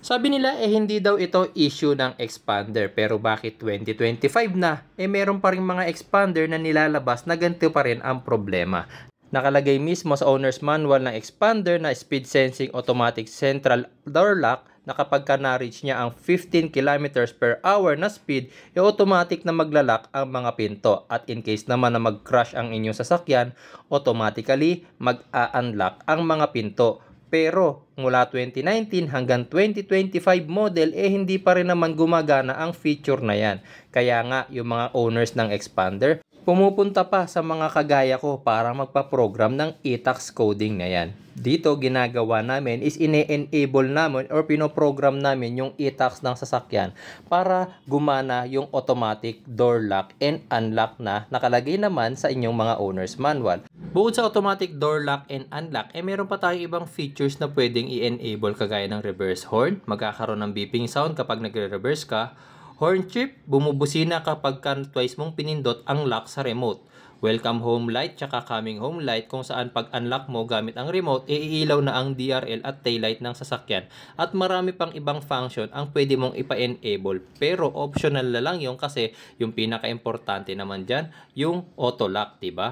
Sabi nila hindi daw ito issue ng expander, pero bakit 2025 na meron pa rin mga expander na nilalabas na ganito pa rin ang problema. Nakalagay mismo sa owner's manual ng expander na speed sensing automatic central door lock na kapag ka na-reach niya ang 15 kilometers per hour na speed, automatic na maglalak ang mga pinto, at in case naman na mag-crash ang inyong sasakyan, automatically mag-a-unlock ang mga pinto. Pero mula 2019 hanggang 2025 model hindi pa rin naman gumagana ang feature na yan. Kaya nga yung mga owners ng expander pumupunta pa sa mga kagaya ko para magpa-program ng e-tax coding na yan. Dito ginagawa namin is ine-enable namin or pinoprogram namin yung e-tax ng sasakyan para gumana yung automatic door lock and unlock na nakalagay naman sa inyong mga owner's manual. Bukod sa automatic door lock and unlock, meron pa tayong ibang features na pwedeng i-enable kagaya ng reverse horn, magkakaroon ng beeping sound kapag nagre-reverse ka, horn chip, bumubusina kapag twice mong pinindot ang lock sa remote, welcome home light tsaka coming home light kung saan pag unlock mo gamit ang remote, iilaw na ang DRL at taillight ng sasakyan, at marami pang ibang function ang pwede mong ipa-enable, pero optional na lang yung kasi yung pinaka-importante naman dyan, yung auto lock, diba?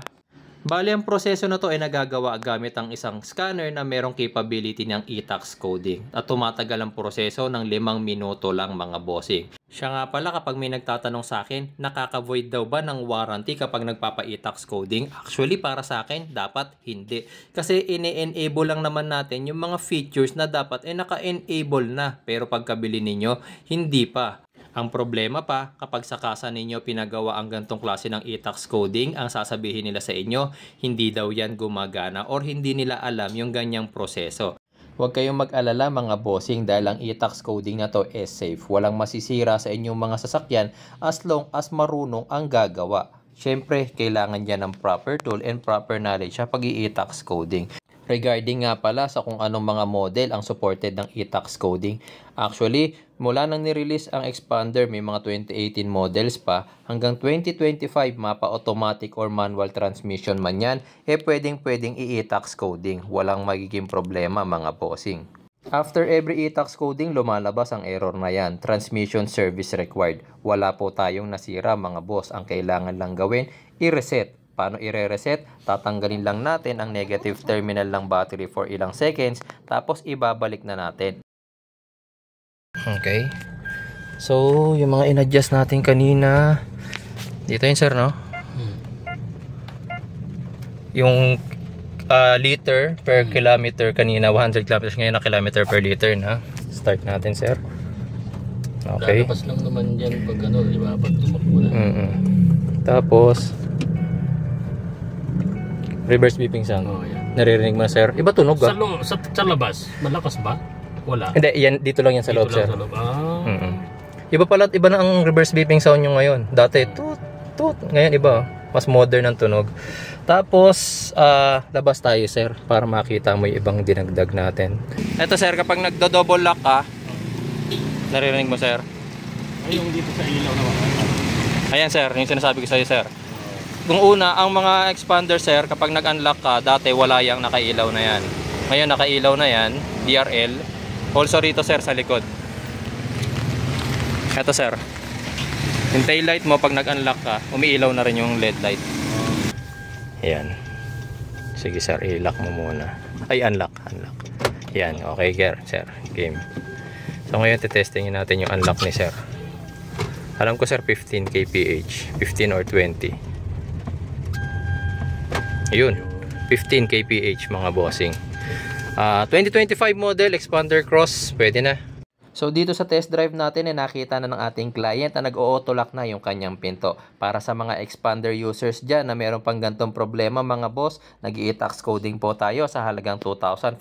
Bali, ang proseso na to ay nagagawa gamit ang isang scanner na merong capability ng e-tax coding, at tumatagal ang proseso ng 5 minuto lang mga bossing. Siya nga pala, kapag may nagtatanong sa akin, nakaka-void daw ba ng warranty kapag nagpapa-e-tax coding? Actually, para sa akin, dapat hindi. Kasi ine-enable lang naman natin yung mga features na dapat naka-enable na, pero pagkabili ninyo, hindi pa. Ang problema pa, kapag sa kasa ninyo pinagawa ang gantong klase ng e-tax coding, ang sasabihin nila sa inyo, hindi daw yan gumagana or hindi nila alam yung ganyang proseso. Huwag kayong mag-alala mga bossing, dahil ang e-tax coding na to is safe. Walang masisira sa inyong mga sasakyan as long as marunong ang gagawa. Siyempre, kailangan niya ng proper tool and proper knowledge sa pag-i-e-tax coding. Regarding nga pala sa kung anong mga model ang supported ng e-tax coding, actually, mula nang nirelease ang expander, may mga 2018 models pa, hanggang 2025 mapa automatic or manual transmission man yan, pwedeng i-e-tax coding. Walang magiging problema mga bossing. After every e-tax coding, lumalabas ang error na yan, transmission service required. Wala po tayong nasira mga boss, ang kailangan lang gawin, i-reset. Paano i-reset? Tatanggalin lang natin ang negative terminal ng battery for ilang seconds, tapos ibabalik na natin. Okay. So, yung mga in-adjust natin kanina, dito yun sir, no? Yung liter per kilometer kanina, 100 kilometers, ngayon na kilometer per liter na. Start natin sir. Okay. Lalapas lang naman dyan pag ano, di ba? Pag tumakbo na. Tapos, reverse beeping sound. Oh, yeah. Naririnig mo sir? Iba tunog ah. Sa labas, malakas ba? Wala. Hindi, yan, dito lang yan sa loob sir. Sa loob. Iba pala, iba na ang reverse beeping sound nyo ngayon. Dati, toot. Ngayon iba, mas modern ang tunog. Tapos, labas tayo sir, para makita mo yung ibang dinagdag natin. Ito sir, kapag nagdo-double lock ka, naririnig mo sir? Ay, yung dito sa ilaw na wala. Ayan sir, yung sinasabi ko sa'yo sir. Kung una, ang mga expander sir, kapag nag-unlock ka, dati wala yung nakailaw na yan. Ngayon nakailaw na yan, DRL. Also rito sir sa likod. Ito sir. Yung tail light mo pag nag-unlock ka, umiilaw na rin yung LED light. Ayan. Sige sir, i-lock mo muna. Ay, unlock. Ayan, okay sir. Game. So ngayon titestingin natin yung unlock ni sir. Alam ko sir 15 kph, 15 or 20. Ayun, 15 kph mga bossing. 2025 model expander cross, pwede na. So dito sa test drive natin nakita na ng ating client na nag-auto lock na yung kanyang pinto. Para sa mga expander users dyan na meron pang gantong problema mga boss, nag-i-tax coding po tayo sa halagang 2,500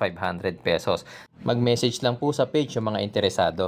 pesos. Mag-message lang po sa page yung mga interesado.